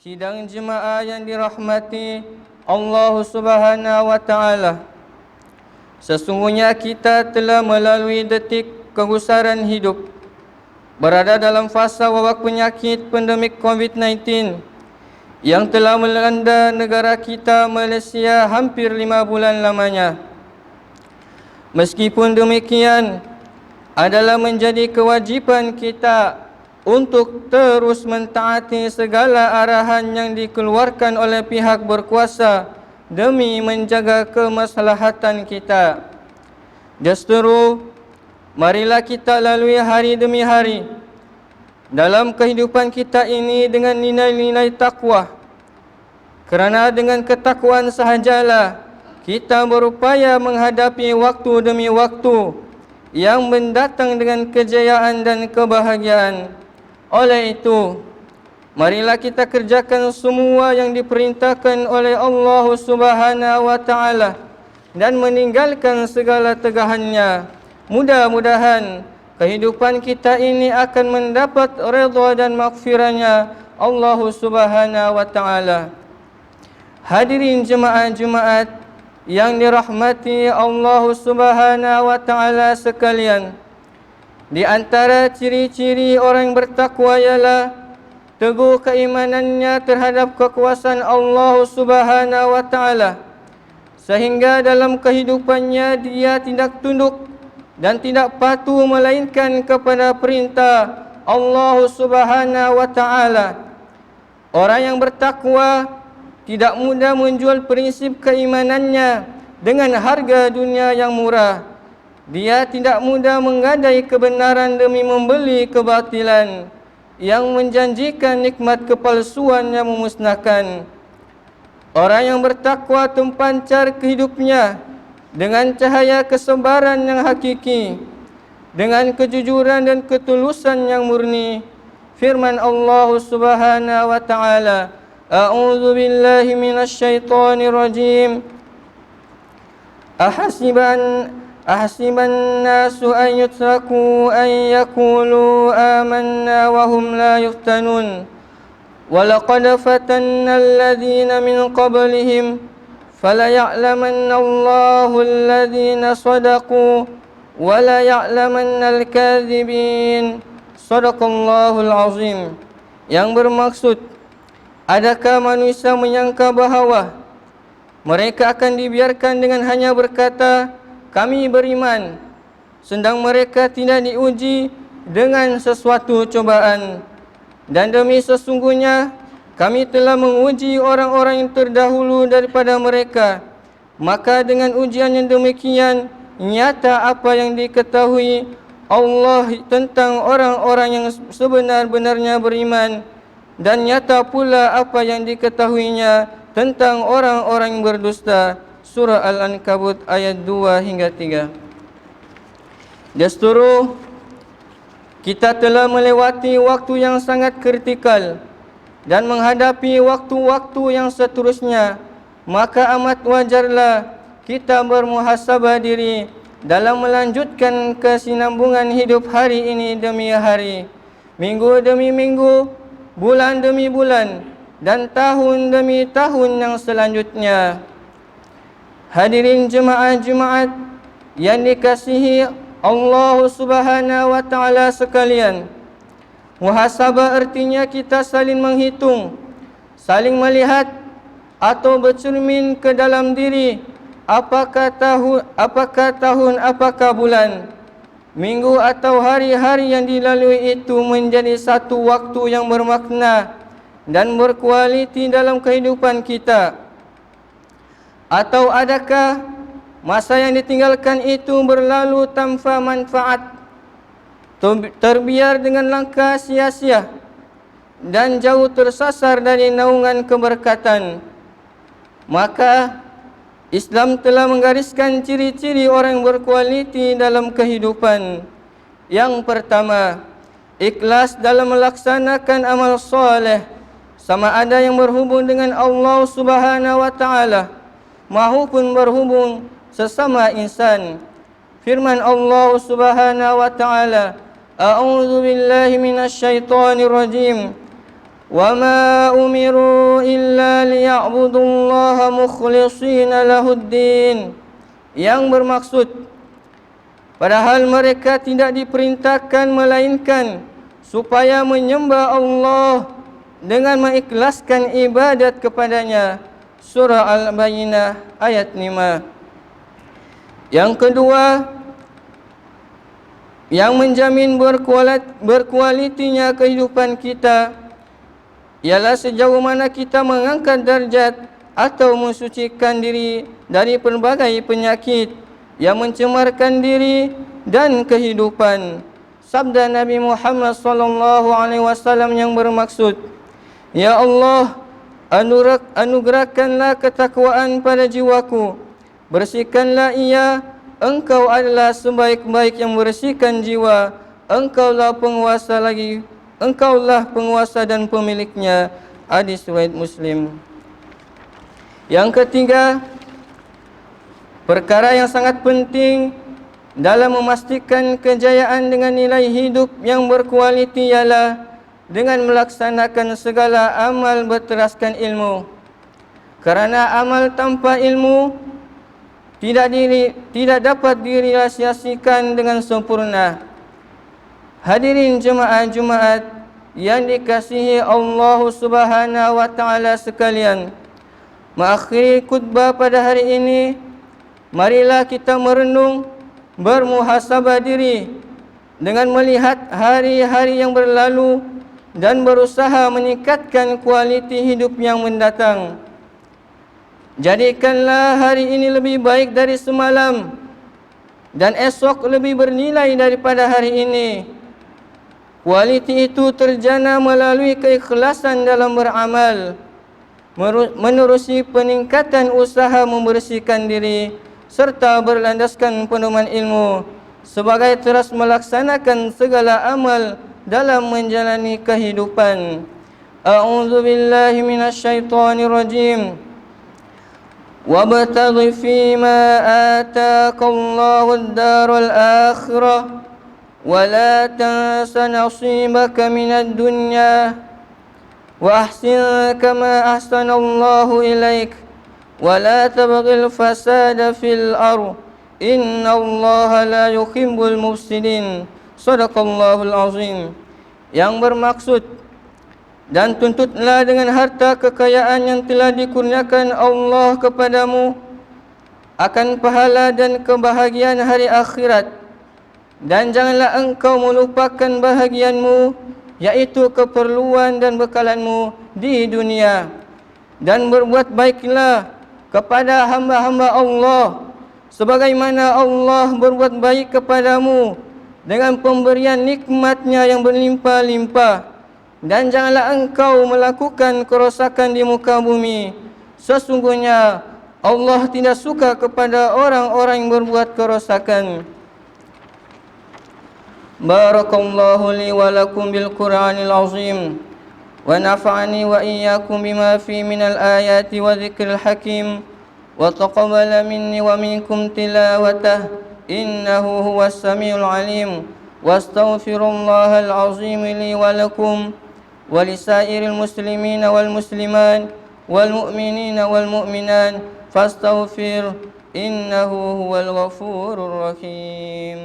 Sidang jemaah yang dirahmati Allah Subhanahu wa taala. Sesungguhnya kita telah melalui detik kegusaran hidup, berada dalam fasa wabak penyakit pandemik COVID-19 yang telah melanda negara kita Malaysia hampir 5 bulan lamanya. Meskipun demikian, adalah menjadi kewajipan kita untuk terus mentaati segala arahan yang dikeluarkan oleh pihak berkuasa demi menjaga kemaslahatan kita. Justru, marilah kita lalui hari demi hari dalam kehidupan kita ini dengan nilai-nilai takwa. Kerana dengan ketakwaan sahajalah kita berupaya menghadapi waktu demi waktu yang mendatang dengan kejayaan dan kebahagiaan. Oleh itu, marilah kita kerjakan semua yang diperintahkan oleh Allah Subhanahu wa taala dan meninggalkan segala tegahannya. Mudah-mudahan kehidupan kita ini akan mendapat redha dan maghfirahnya Allah Subhanahu wa taala. Hadirin jemaah-jemaat yang dirahmati Allah Subhanahu wa taala sekalian, di antara ciri-ciri orang bertakwa ialah teguh keimanannya terhadap kekuasaan Allah Subhanahu wa taala, sehingga dalam kehidupannya dia tidak tunduk dan tidak patuh melainkan kepada perintah Allah Subhanahu wa taala. Orang yang bertakwa tidak mudah menjual prinsip keimanannya dengan harga dunia yang murah. Dia tidak mudah menggadai kebenaran demi membeli kebatilan yang menjanjikan nikmat kepalsuan yang memusnahkan. Orang yang bertakwa terpancar hidupnya dengan cahaya kesabaran yang hakiki, dengan kejujuran dan ketulusan yang murni. Firman Allah Subhanahu wa taala, A'udzu billahi minasyaitonir rajim. Ahasiban nasu an yutraku an yaqulu amanna wa hum la yuftanun. Walaqad fatanna alladhina min qablihim falaya'lamanna Allahu alladhina sadaqu wa la ya'lamanna al-kadhibin. Shadaqallahul azim. Yang bermaksud, adakah manusia menyangka bahawa mereka akan dibiarkan dengan hanya berkata, kami beriman, sedang mereka tidak diuji dengan sesuatu cobaan. Dan demi sesungguhnya kami telah menguji orang-orang yang terdahulu daripada mereka. Maka dengan ujian yang demikian, nyata apa yang diketahui Allah tentang orang-orang yang sebenar-benarnya beriman, dan nyata pula apa yang diketahuinya tentang orang-orang yang berdusta. Surah Al-Ankabut ayat 2 hingga 3. Justru kita telah melewati waktu yang sangat kritikal dan menghadapi waktu-waktu yang seterusnya. Maka amat wajarlah kita bermuhasabah diri dalam melanjutkan kesinambungan hidup hari ini demi hari, minggu demi minggu, bulan demi bulan, dan tahun demi tahun yang selanjutnya. Hadirin jemaah-jemaat yang dikasihi Allah Subhanahu wa taala sekalian, muhasabah artinya kita saling menghitung, saling melihat atau bercermin ke dalam diri, apakah tahun, apakah bulan, minggu atau hari-hari yang dilalui itu menjadi satu waktu yang bermakna dan berkualiti dalam kehidupan kita. Atau adakah masa yang ditinggalkan itu berlalu tanpa manfaat, terbiar dengan langkah sia-sia dan jauh tersasar dari naungan keberkatan. Maka Islam telah menggariskan ciri-ciri orang berkualiti dalam kehidupan. Yang pertama, ikhlas dalam melaksanakan amal soleh, sama ada yang berhubung dengan Allah Subhanahu wa taala maupun berhubung sesama insan. Firman Allah Subhanahu wa taala, A'udzu billahi minasyaitonir rajim. وما أمروا إلا ليعبدوا الله مخلصين له الدين, yang bermaksud padahal mereka tidak diperintahkan melainkan supaya menyembah Allah dengan mengikhlaskan ibadat kepadanya. Surah Al-Bayyinah ayat 5. Yang kedua, yang menjamin berkualitinya kehidupan kita ialah sejauh mana kita mengangkat darjat atau mensucikan diri dari pelbagai penyakit yang mencemarkan diri dan kehidupan. Sabda Nabi Muhammad SAW yang bermaksud, Ya Allah, anugerahkanlah ketakwaan pada jiwaku, bersihkanlah ia, Engkau adalah sebaik-baik yang bersihkan jiwa, Engkaulah penguasa dan pemiliknya. Hadis riwayat Muslim. Yang ketiga, perkara yang sangat penting dalam memastikan kejayaan dengan nilai hidup yang berkualiti ialah dengan melaksanakan segala amal berteraskan ilmu. Kerana amal tanpa ilmu tidak dapat direalisasikan dengan sempurna. Hadirin jemaah Jumaat yang dikasihi Allah Subhanahu wa taala sekalian, mengakhiri khutbah pada hari ini, marilah kita merenung, bermuhasabah diri dengan melihat hari-hari yang berlalu dan berusaha meningkatkan kualiti hidup yang mendatang. Jadikanlah hari ini lebih baik dari semalam dan esok lebih bernilai daripada hari ini. Kualiti itu terjana melalui keikhlasan dalam beramal, menerusi peningkatan usaha membersihkan diri serta berlandaskan pedoman ilmu sebagai terus melaksanakan segala amal dalam menjalani kehidupan. A'udzu billahi minasyaitonir rajim. Wabtaghi fima ataakallahu ad-daral akhirah wa la tansa nasibaka minad dunya wa ahsin kama ahsanallahu ilaik wa la tabghil fasada fil ardh innallaha la yuhibbul mufsidin. Shadaqallahul azim. Yang bermaksud, dan tuntutlah dengan harta kekayaan yang telah dikurniakan Allah kepadamu akan pahala dan kebahagiaan hari akhirat, dan janganlah engkau melupakan bahagianmu, yaitu keperluan dan bekalanmu di dunia, dan berbuat baiklah kepada hamba-hamba Allah sebagaimana Allah berbuat baik kepadamu dengan pemberian nikmatnya yang berlimpah-limpah. Dan janganlah engkau melakukan kerosakan di muka bumi. Sesungguhnya Allah tidak suka kepada orang-orang yang berbuat kerosakan. Barakallahu li wa lakum bil Qur'anil azim wa nafa'ani wa iyyakum bima fi minal ayati wa dzikril hakim wa taqabbala minni wa minkum tilawatah innahu huwas samiul alim. Wastaghfirullahal azim li wa lakum ولسائر المسلمين والمسلمات والمؤمنين والمؤمنات فاستغفر إنه هو الغفور الرحيم.